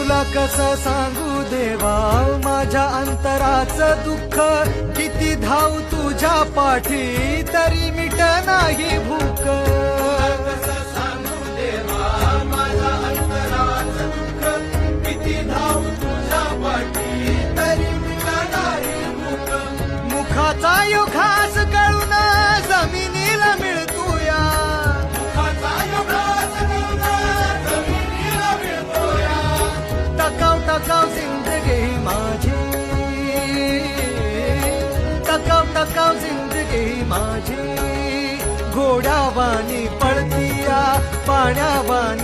तुला कसं सांगू देवा माझ्या अंतराचं दुःख, किती धाव तुझ्या पाठी तरी मिट नाही भूक. कसं सांगू देवा माझ्या अंतराचं दुःख, किती धाव तुझ्या पाठी तरी मिटा नाही भूक. मुखाचा यो घास गळून जमिनीला मिळतोया, मुखाचा यो घास गळून जमिनीला मिळतोया. टकाव टकाव जिंदगी माझी, टकाव टकाव जिंदगी माझी. घोड्यावानी पळतीया पाण्यावानी